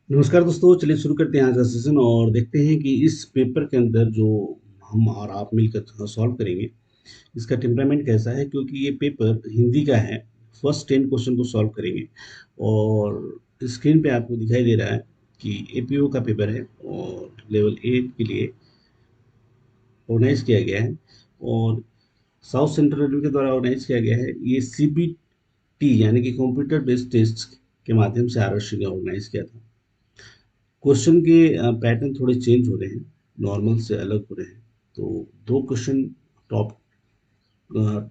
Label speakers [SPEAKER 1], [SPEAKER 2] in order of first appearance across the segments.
[SPEAKER 1] नमस्कार दोस्तों, चलिए शुरू करते हैं आज का सेशन और देखते हैं कि इस पेपर के अंदर जो हम और आप मिलकर सॉल्व करेंगे, इसका टेम्परामेंट कैसा है क्योंकि ये पेपर हिंदी का है। फर्स्ट 10 क्वेश्चन को सॉल्व करेंगे और स्क्रीन पे आपको दिखाई दे रहा है कि एपीओ का पेपर है और लेवल 8 के लिए ऑर्गेनाइज किया गया है और साउथ सेंट्रल रेलवे के द्वारा ऑर्गेनाइज किया गया है। ये सीबीटी यानी कि कंप्यूटर बेस्ड टेस्ट के माध्यम से आरएससी ने ऑर्गेनाइज किया था। क्वेश्चन के पैटर्न थोड़े चेंज हो रहे हैं, नॉर्मल से अलग हो रहे हैं। तो दो क्वेश्चन टॉप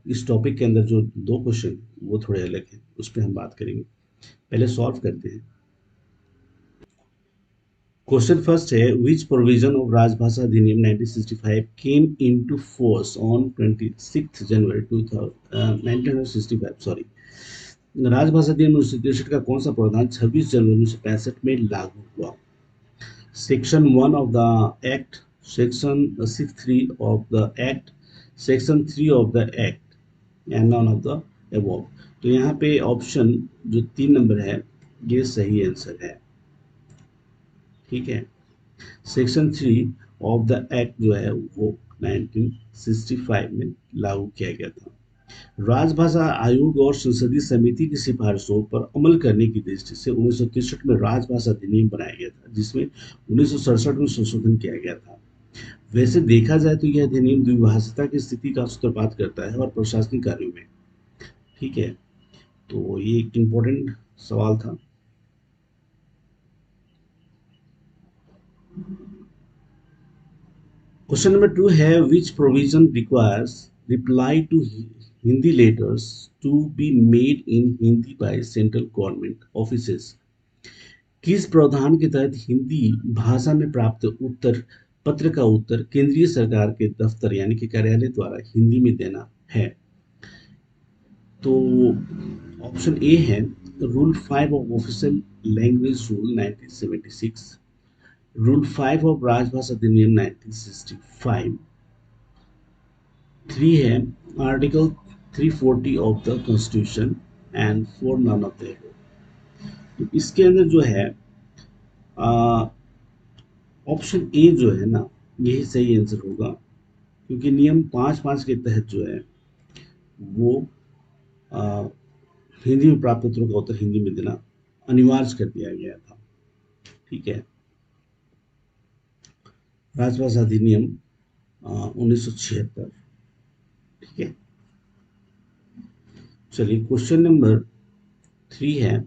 [SPEAKER 1] इस टॉपिक के अंदर जो दो क्वेश्चन वो थोड़े अलग हैं, उस पर हम बात करेंगे। पहले सॉल्व करते हैं। क्वेश्चन फर्स्ट है, विच प्रोविजन ऑफ राजभाषा अधिनियम 1965 came into force on 26 January 1965 sorry. राजभाषा अधिनियम 1963 का कौन सा प्रावधान 26 जनवरी 1965 में लागू हुआ? Section 1 of the Act, Section 63 of the Act, Section 3 of the Act and none of the above। तो यहाँ पे ऑप्शन जो 3 नंबर है ये सही आंसर है। ठीक है, सेक्शन 3 ऑफ द एक्ट जो है वो 1965 में लागू किया गया था। राजभाषा आयोग और संसदीय समिति की सिफारिशों पर अमल करने की दृष्टि से 1963 में राजभाषा अधिनियम बनाया गया था, जिसमें 1967 में संशोधन किया गया था। वैसे देखा जाए तो यह अधिनियम द्विभाषिता की स्थिति का सूत्रपात करता है और प्रशासनिक कार्यों में। ठीक है, तो ये एक इम्पोर्टेंट सवाल था। क्वेश्चन नंबर 2 है, which provision requires reply to Hindi letters to be made in Hindi by central government offices. किस प्रावधान के तहत हिंदी भाषा में प्राप्त उत्तर पत्र का उत्तर केंद्रीय सरकार के दफ्तर यानी कि कार्यालय द्वारा हिंदी में देना है? तो ऑप्शन ए है rule 5 of official language rule 1976, rule 5 of राजभाषा अधिनियम 1965, 3 है article 340 of the constitution and 4 none of the. तो इसके अंदर जो है ऑप्शन ए जो है ना, यही सही आंसर होगा क्योंकि नियम 5(5) के तहत जो है वो आ, हिंदी में प्राप्त पत्रों का उत्तर हिंदी में देना अनिवार्य कर दिया गया था। ठीक है, राजभाषा अधिनियम 1976। ठीक है, चलिए क्वेश्चन नंबर 3 है,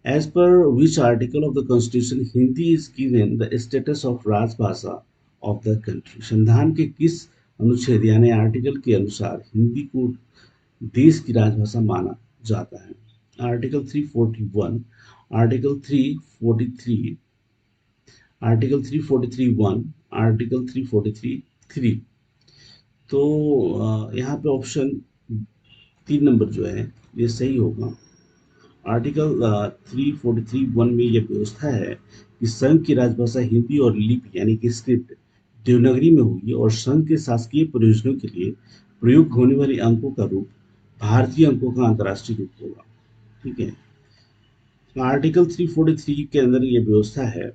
[SPEAKER 1] as per which article of the constitution Hindi is given the status of राजभाषा ऑफ द कंट्री। संविधान के किस अनुच्छेद यानी आर्टिकल के अनुसार हिंदी को देश की राजभाषा माना जाता है? Article 341, article 343, article 343(1), article 343(3)। तो यहाँ पे ऑप्शन 3 नंबर जो है ये सही होगा। आर्टिकल 343(1) में यह व्यवस्था है कि संघ की राजभाषा हिंदी और लिपि यानी कि स्क्रिप्ट देवनागरी में होगी और संघ के शासकीय प्रयोजनों के लिए प्रयुक्त होने वाले अंकों का रूप भारतीय अंकों का अंतर्राष्ट्रीय रूप होगा। ठीक है, आर्टिकल 343 के अंदर ये व्यवस्था है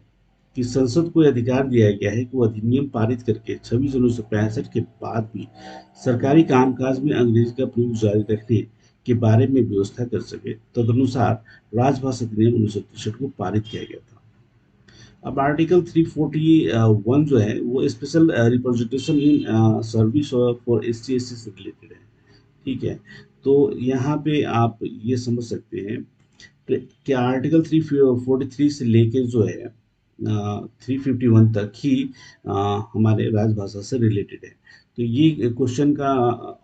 [SPEAKER 1] कि संसद को यह अधिकार दिया गया है कि वो अधिनियम पारित करके 26 जनवरी 1965 के बाद भी सरकारी कामकाज में अंग्रेजी का प्रयोग जारी रखने के बारे में व्यवस्था कर सके। तदनुसार राजभाषा अधिनियम 1963 को पारित किया गया था। अब आर्टिकल 341 जो है वो special representation in service for SC/ST से रिलेटेड है। ठीक है, तो यहाँ पे आप ये समझ सकते हैं कि आर्टिकल 343 से लेके जो है 351 तक ही हमारे राजभाषा से रिलेटेड है। तो ये क्वेश्चन का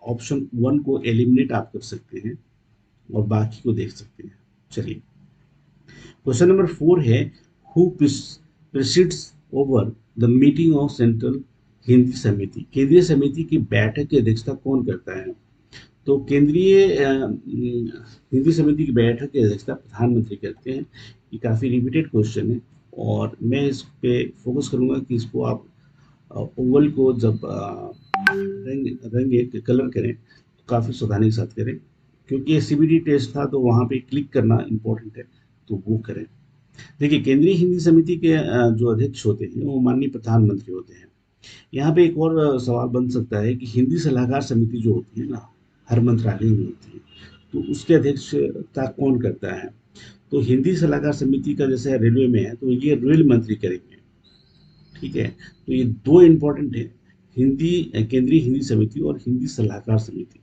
[SPEAKER 1] ऑप्शन 1 को एलिमिनेट आप कर सकते हैं और बाकी को देख सकते हैं। चलिए क्वेश्चन नंबर 4 है, who precedes over the meeting of central Hindi समिति। केंद्रीय समिति की बैठक की अध्यक्षता कौन करता है? तो केंद्रीय हिंदी समिति की बैठक की अध्यक्षता प्रधानमंत्री करते हैं। ये काफ़ी रिपीटेड क्वेश्चन है और मैं इस पे फोकस करूंगा कि इसको आप ओवल को जब रंग कलर करें तो काफ़ी सावधानी के साथ करें क्योंकि ये CBT टेस्ट था तो वहाँ पे क्लिक करना इम्पोर्टेंट है, तो वो करें। देखिए, केंद्रीय हिंदी समिति के जो अध्यक्ष होते हैं वो माननीय प्रधानमंत्री होते हैं। यहाँ पे एक और सवाल बन सकता है कि हिंदी सलाहकार समिति जो होती है ना, हर मंत्रालय में होती है, तो उसके अध्यक्षता कौन करता है? तो हिंदी सलाहकार समिति का जैसे रेलवे में है, तो ये रेल मंत्री करेंगे। ठीक है, तो ये दो इम्पोर्टेंट है, हिंदी केंद्रीय हिंदी समिति और हिंदी सलाहकार समिति।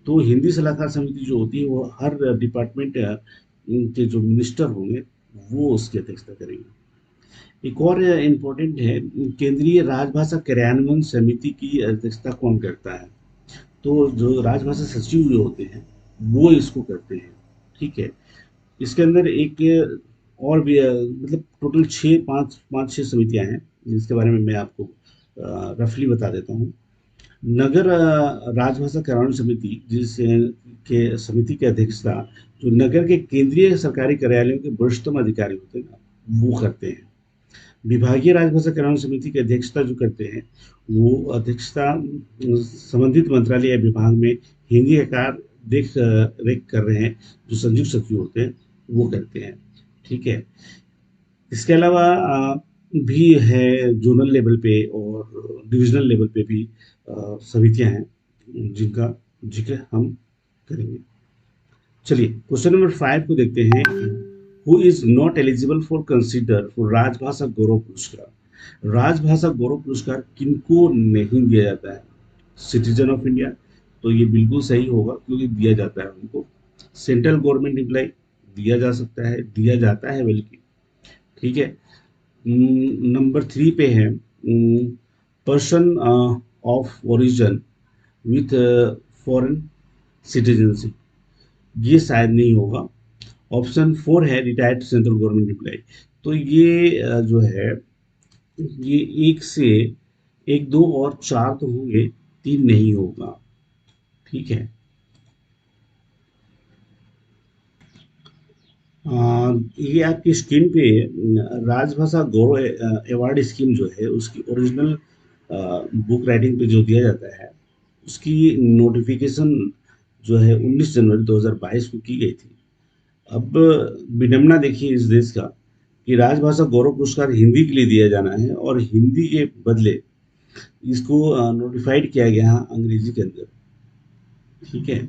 [SPEAKER 1] तो हिंदी सलाहकार समिति जो होती है वो हर डिपार्टमेंट के जो मिनिस्टर होंगे वो उसकी अध्यक्षता करेंगे। एक और इम्पोर्टेंट है, केंद्रीय राजभाषा कार्यान्वयन समिति की अध्यक्षता कौन करता है? तो जो राजभाषा सचिव जो होते हैं वो इसको करते हैं। ठीक है, इसके अंदर एक और भी मतलब टोटल छः पाँच पाँच छः समितियां हैं, जिसके बारे में मैं आपको रफली बता देता हूँ। नगर राजभाषा कार्यान्वयन समिति, के समिति की अध्यक्षता जो नगर के केंद्रीय सरकारी कार्यालयों के वरिष्ठतम अधिकारी होते हैं ना वो करते हैं। विभागीय राजभाषा कार्यान्वयन समिति की अध्यक्षता जो करते हैं वो अध्यक्षता संबंधित मंत्रालय या विभाग में हिंदी का कार्य देख रेख कर रहे हैं जो संयुक्त सचिव होते हैं वो करते हैं। ठीक है, इसके अलावा भी है जोनल लेवल पे और डिविजनल लेवल पे भी समितियां हैं जिनका जिक्र हम करेंगे। चलिए क्वेश्चन नंबर 5 को देखते हैं। Who is not eligible for consider for राजभाषा गौरव पुरस्कार? राजभाषा गौरव पुरस्कार किनको नहीं दिया जाता है? सिटीजन ऑफ इंडिया, तो ये बिल्कुल सही होगा क्योंकि दिया जाता है उनको। सेंट्रल गवर्नमेंट एम्प्लॉय दिया जा सकता है, दिया जाता है बल्कि। ठीक है, नंबर 3 पे है person of origin with foreign citizenship, ये शायद नहीं होगा। ऑप्शन 4 है रिटायर्ड सेंट्रल गवर्नमेंट एम्प्लॉय, तो ये जो है ये एक से एक दो और चार तो होंगे, तीन नहीं होगा। ठीक है, ये आपकी स्क्रीन पे राजभाषा गौरव अवार्ड स्कीम जो है उसकी ओरिजिनल बुक राइटिंग पे जो दिया जाता है उसकी नोटिफिकेशन जो है 19 जनवरी 2022 को की गई थी। अब विडंबना देखिए इस देश का कि राजभाषा गौरव पुरस्कार हिंदी के लिए दिया जाना है और हिंदी के बदले इसको नोटिफाइड किया गया है अंग्रेजी के अंदर। ठीक है,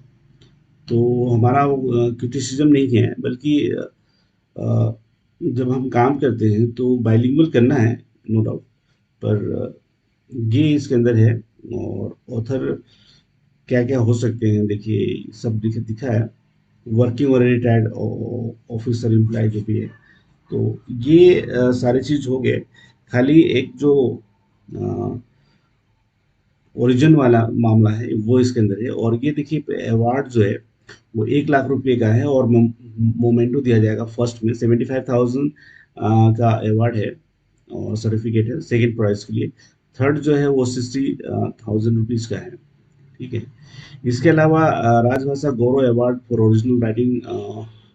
[SPEAKER 1] तो हमारा क्रिटिसिज्म नहीं है, बल्कि अ, जब हम काम करते हैं तो बाइलिंगुअल करना है, नो डाउट, पर ये इसके अंदर है। और ऑथर क्या क्या हो सकते हैं देखिए, सब दिखा है, वर्किंग और रिटायर्ड ऑफिसर एम्प्लॉय जो भी है, तो ये सारी चीज हो गए। खाली एक जो ओरिजिन वाला मामला है वो इसके अंदर है। और ये देखिए अवार्ड जो है वो 1 लाख रुपए का है और मोमेंटो दिया जाएगा। फर्स्ट में 75,000 का अवार्ड है और सर्टिफिकेट है सेकंड प्राइज के लिए। थर्ड जो है वो 60,000 रुपीज का है। ठीक है, इसके अलावा Rajbhasha Gaurav award for original writing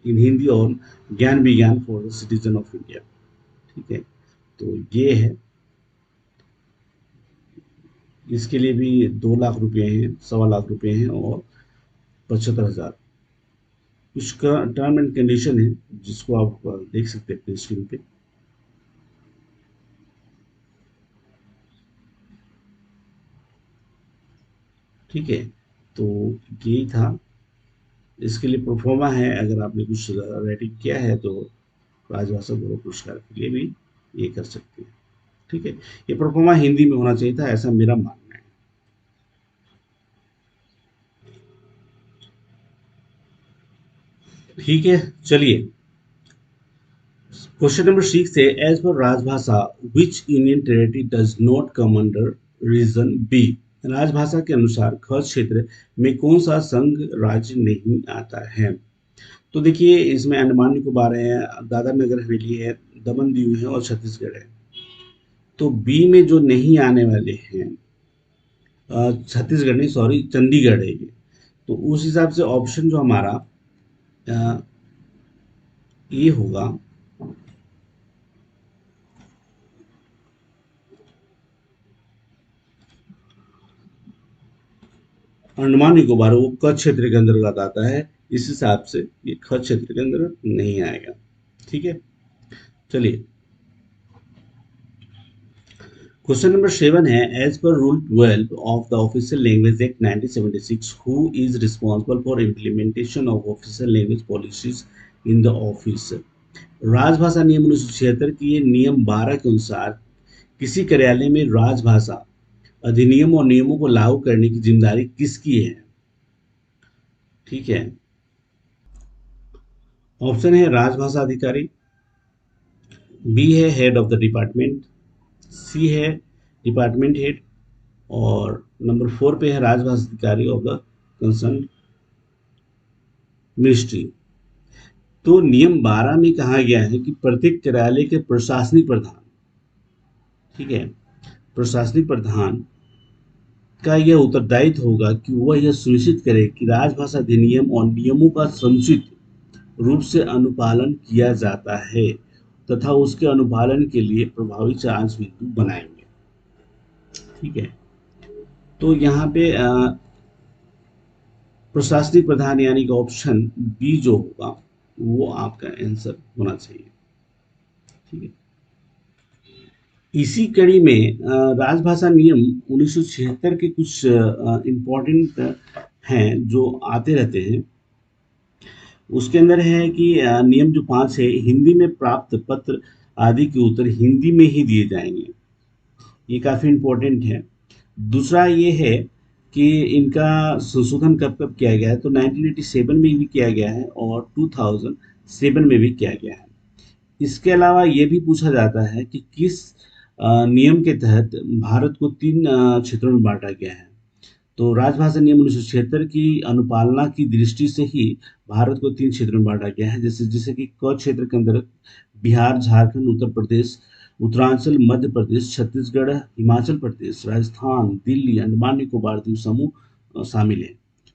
[SPEAKER 1] in Hindi और ज्ञान विज्ञान फॉर सिटीजन ऑफ इंडिया। ठीक है, तो ये है, इसके लिए भी 2 लाख रुपए हैं, 1.25 लाख रुपए हैं और 75,000। कुछ का टर्म एंड कंडीशन है जिसको आप देख सकते हैं अपने स्क्रीन पे। ठीक है, तो यही था। इसके लिए प्रोफोमा है, अगर आपने कुछ राइटिंग किया है तो राजभाषा गौरव पुरस्कार के लिए भी ये कर सकते हैं। ठीक है, ये प्रोफोमा हिंदी में होना चाहिए था, ऐसा मेरा मानना है। ठीक है, चलिए क्वेश्चन नंबर 6 है, एज पर राजभाषा which Indian territory does not come under region B? राजभाषा के अनुसार ख क्षेत्र में कौन सा संघ राज्य नहीं आता है? तो देखिए इसमें अंडमान निकोबार है, दादरा नगर हवेली है, दमन दीव है और छत्तीसगढ़ है। तो बी में जो नहीं आने वाले हैं, छत्तीसगढ़ नहीं, सॉरी, चंडीगढ़ है ये। तो उस हिसाब से ऑप्शन जो हमारा ये होगा अंडमान निकोबार, वो कच्छ क्षेत्र के अंतर्गत आता है। इस हिसाब से ये कच्छ क्षेत्र के अंदर नहीं आएगा। ठीक है, चलिए, क्वेश्चन नंबर 7 है, as per rule 12 of the official language act 1976, who is responsible for implementation of official language policies in the office. राजभाषा नियम 1976 के नियम 12 के अनुसार किसी कार्यालय में राजभाषा अधिनियम और नियमों को लागू करने की जिम्मेदारी किसकी है? ठीक है, ऑप्शन है राजभाषा अधिकारी, बी है हेड ऑफ द डिपार्टमेंट, सी है डिपार्टमेंट हेड, और नंबर 4 पे है राजभाषा अधिकारी ऑफ द कंसर्न मिनिस्ट्री। तो नियम 12 में कहा गया है कि प्रत्येक कार्यालय के प्रशासनिक प्रधान, ठीक है, प्रशासनिक प्रधान का यह उत्तरदायित्व होगा कि वह यह सुनिश्चित करे कि राजभाषा अधिनियम और नियमों का समुचित रूप से अनुपालन किया जाता है तथा उसके अनुपालन के लिए प्रभावी जांच बिंदु बनाएंगे। ठीक है, तो यहाँ पे प्रशासनिक प्रधान यानी कि ऑप्शन बी जो होगा वो आपका आंसर होना चाहिए। ठीक है, इसी कड़ी में राजभाषा नियम 1976 के कुछ इम्पोर्टेंट हैं जो आते रहते हैं। उसके अंदर है कि नियम जो 5 है, हिंदी में प्राप्त पत्र आदि के उत्तर हिंदी में ही दिए जाएंगे, ये काफ़ी इम्पोर्टेंट है। दूसरा ये है कि इनका संशोधन कब कब किया गया है, तो 1987 में भी किया गया है और 2007 में भी किया गया है। इसके अलावा ये भी पूछा जाता है कि किस नियम के तहत भारत को 3 क्षेत्रों में बांटा गया है। तो राजभाषा नियम 1976 की अनुपालना की दृष्टि से ही भारत को 3 क्षेत्रों में बांटा गया है, जैसे कि क क्षेत्र के अंदर बिहार, झारखंड, उत्तर प्रदेश, उत्तरांचल, मध्य प्रदेश, छत्तीसगढ़, हिमाचल प्रदेश, राजस्थान, दिल्ली, अंडमान निकोबार द्वीप समूह शामिल है।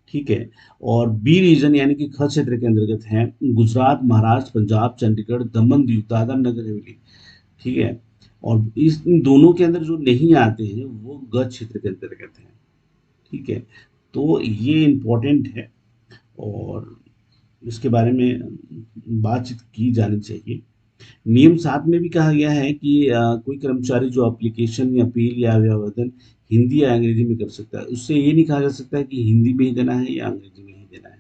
[SPEAKER 1] ठीक है, और बी रीजन यानी कि ख क्षेत्र के अंतर्गत है गुजरात, महाराष्ट्र, पंजाब, चंडीगढ़, दमन दीव, दादरा नगर हवेली। ठीक है, और इन दोनों के अंदर जो नहीं आते हैं वो ग क्षेत्र के अंतर्गत है। ठीक है, तो ये इम्पोर्टेंट है और इसके बारे में बातचीत की जानी चाहिए। नियम 7 में भी कहा गया है कि कोई कर्मचारी जो एप्लीकेशन या अपील या आवेदन हिंदी या अंग्रेजी में कर सकता है, उससे ये नहीं कहा जा सकता है कि हिंदी में ही देना है या अंग्रेजी में ही देना है।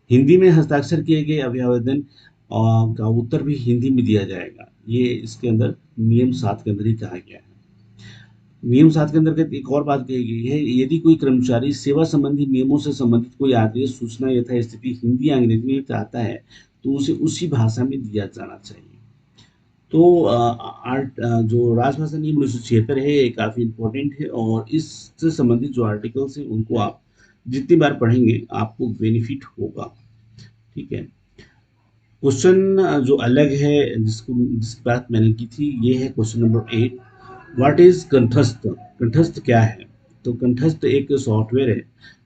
[SPEAKER 1] हिंदी में हस्ताक्षर किए गए अभिआवेदन का उत्तर भी हिंदी में दिया जाएगा, ये इसके अंदर नियम 7 के अंदर ही कहा गया है। नियम 7 के अंतर्गत एक और बात कही गई है, यदि कोई कर्मचारी सेवा संबंधी नियमों से संबंधित कोई आदेश, सूचना यथा स्थिति हिंदी या अंग्रेजी में चाहता है तो उसे उसी भाषा में दिया जाना चाहिए। तो जो राजभाषा नियम 1976 है ये काफ़ी इम्पोर्टेंट है और इससे संबंधित जो आर्टिकल्स हैं उनको आप जितनी बार पढ़ेंगे आपको बेनिफिट होगा। ठीक है, क्वेश्चन जो अलग है जिस बात मैंने की थी ये है क्वेश्चन नंबर 8, व्हाट इज कंठस्थ? कंठस्थ क्या है? तो कंठस्थ एक सॉफ्टवेयर है,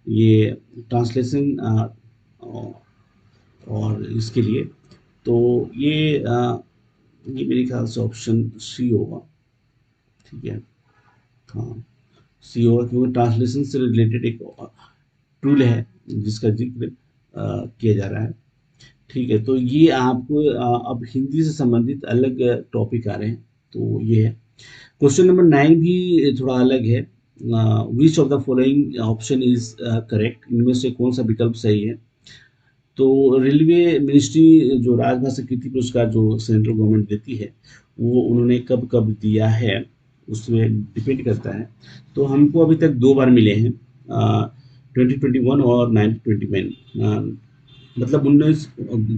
[SPEAKER 1] ये ट्रांसलेशन और इसके लिए, तो ये मेरे ख्याल से ऑप्शन सी होगा। ठीक है, हाँ, सी होगा क्योंकि ट्रांसलेशन से रिलेटेड एक टूल है जिसका जिक्र किया जा रहा है। ठीक है, तो ये आपको अब हिंदी से संबंधित अलग टॉपिक आ रहे हैं, तो ये है। क्वेश्चन नंबर 9 भी थोड़ा अलग है, which of the following option is correct? इनमें से कौन सा विकल्प सही है? तो रेलवे मिनिस्ट्री जो राजभाषा कीर्ति पुरस्कार जो सेंट्रल गवर्नमेंट देती है वो उन्होंने कब कब दिया है उसमें डिपेंड करता है। तो हमको अभी तक 2 बार मिले हैं, 2021 और 1921, मतलब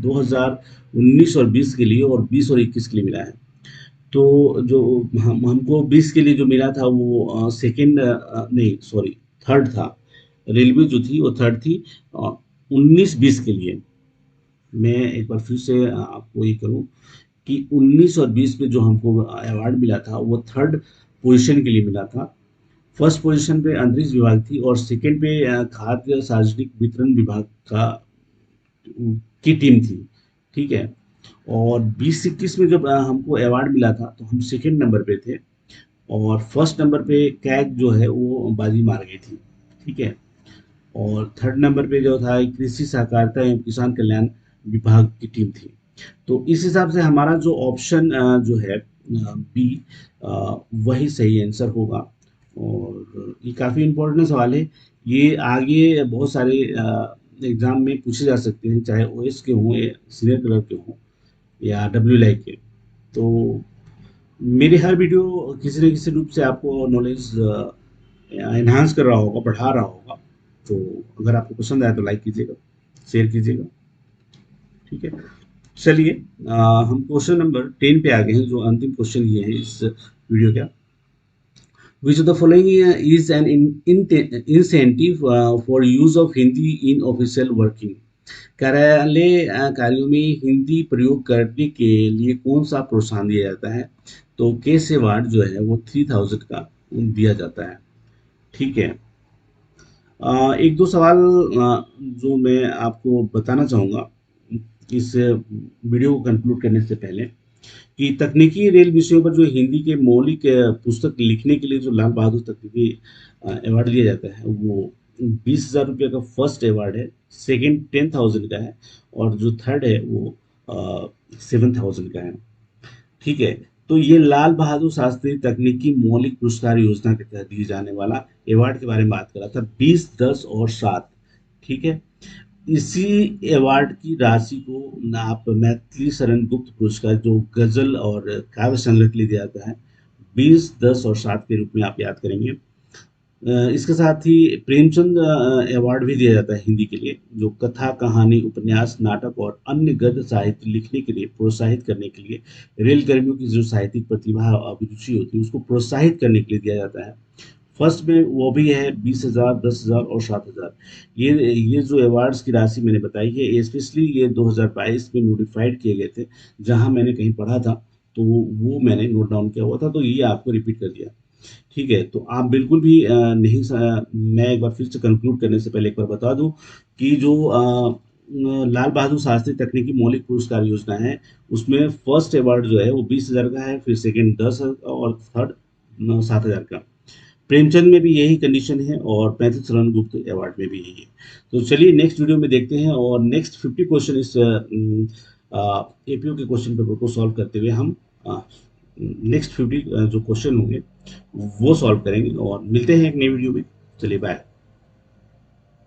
[SPEAKER 1] 2019 और 20 के लिए, और 20 और 21 के लिए मिला है। तो जो हमको 20 के लिए जो मिला था वो सेकेंड नहीं सॉरी थर्ड था, रेलवे जो थी वो थर्ड थी। 19-20 के लिए मैं एक बार फिर से आपको ये करूं कि 19 और 20 में जो हमको अवार्ड मिला था वो थर्ड पोजीशन के लिए मिला था। फर्स्ट पोजीशन पे अंतरिक्ष विभाग थी और सेकंड पे खाद्य सार्वजनिक वितरण विभाग का की टीम थी। ठीक है, और 20-21 में जब हमको अवार्ड मिला था तो हम सेकंड नंबर पे थे और फर्स्ट नंबर पे कैग जो है वो बाजी मार गई थी। ठीक है, और थर्ड नंबर पे जो था कृषि सहकारिता एवं किसान कल्याण विभाग की टीम थी। तो इस हिसाब से हमारा जो ऑप्शन जो है बी वही सही आंसर होगा। और ये काफ़ी इम्पोर्टेंट सवाल है। ये आगे बहुत सारे एग्जाम में पूछे जा सकते हैं, चाहे ओएस के हों या सीनियर क्लर्क के हों या डब्ल्यू के। तो मेरे हर वीडियो किसी न किसी रूप से आपको नॉलेज एनहांस कर रहा होगा, बढ़ा रहा होगा। तो अगर आपको पसंद आए तो लाइक कीजिएगा, शेयर कीजिएगा। ठीक है, चलिए हम क्वेश्चन नंबर 10 पे आ गए हैं, जो अंतिम क्वेश्चन ये है इस वीडियो का। Which of the following is an incentive for use of Hindi in official working. कार्यालय कार्यों में हिंदी प्रयोग करने के लिए कौन सा प्रोत्साहन दिया जाता है? तो केस अवार्ड जो है वो 3000 का दिया जाता है। ठीक है। एक दो सवाल जो मैं आपको बताना चाहूँगा इस वीडियो को कंक्लूड करने से पहले, कि तकनीकी रेल विषयों पर जो हिंदी के मौलिक पुस्तक लिखने के लिए जो लाल बहादुर तकनीकी अवार्ड दिया जाता है, वो 20,000 रुपये का फर्स्ट अवार्ड है, सेकंड 10,000 का है, और जो थर्ड है वो 7,000 का है। ठीक है। तो ये लाल बहादुर शास्त्री तकनीकी मौलिक पुरस्कार योजना के तहत दिए जाने वाला अवार्ड के बारे में बात कर रहा था, 20, 10 और 7। ठीक है। इसी अवार्ड की राशि को आप मैथिली शरण गुप्त पुरस्कार, जो गजल और काव्य संग्रह के लिए दिया जाता है, 20, 10 और 7 के रूप में आप याद करेंगे। इसके साथ ही प्रेमचंद अवार्ड भी दिया जाता है हिंदी के लिए, जो कथा, कहानी, उपन्यास, नाटक और अन्य गद्य साहित्य लिखने के लिए प्रोत्साहित करने के लिए, रेल कर्मियों की जो साहित्यिक प्रतिभा अभिरुचि होती है उसको प्रोत्साहित करने के लिए दिया जाता है। फर्स्ट में वो भी है 20,000, 10,000 और 7,000। ये जो अवार्ड्स की राशि मैंने बताई है, स्पेशली ये 2022 में नोटिफाइड किए गए थे, जहां मैंने कहीं पढ़ा था, तो वो मैंने नोट डाउन किया हुआ था, तो ये आपको रिपीट कर दिया। ठीक है। तो आप बिल्कुल भी नहीं मैं एक बार फिर से कंक्लूड करने से पहले एक बार बता दूं कि जो लाल बहादुर शास्त्री तकनीकी मौलिक पुरस्कार योजना है, उसमें फर्स्ट अवार्ड जो है वो 20,000 का है, फिर सेकंड 10 और थर्ड 7,000 का। प्रेमचंद में भी यही कंडीशन है, और 35 रन गुप्त अवार्ड में भी यही है। तो चलिए नेक्स्ट वीडियो में देखते हैं, और नेक्स्ट 50 क्वेश्चन इस एपीओ के क्वेश्चन पेपर को सॉल्व करते हुए हम नेक्स्ट 50 जो क्वेश्चन होंगे वो सॉल्व करेंगे, और मिलते हैं एक नई वीडियो में। चलिए बाय।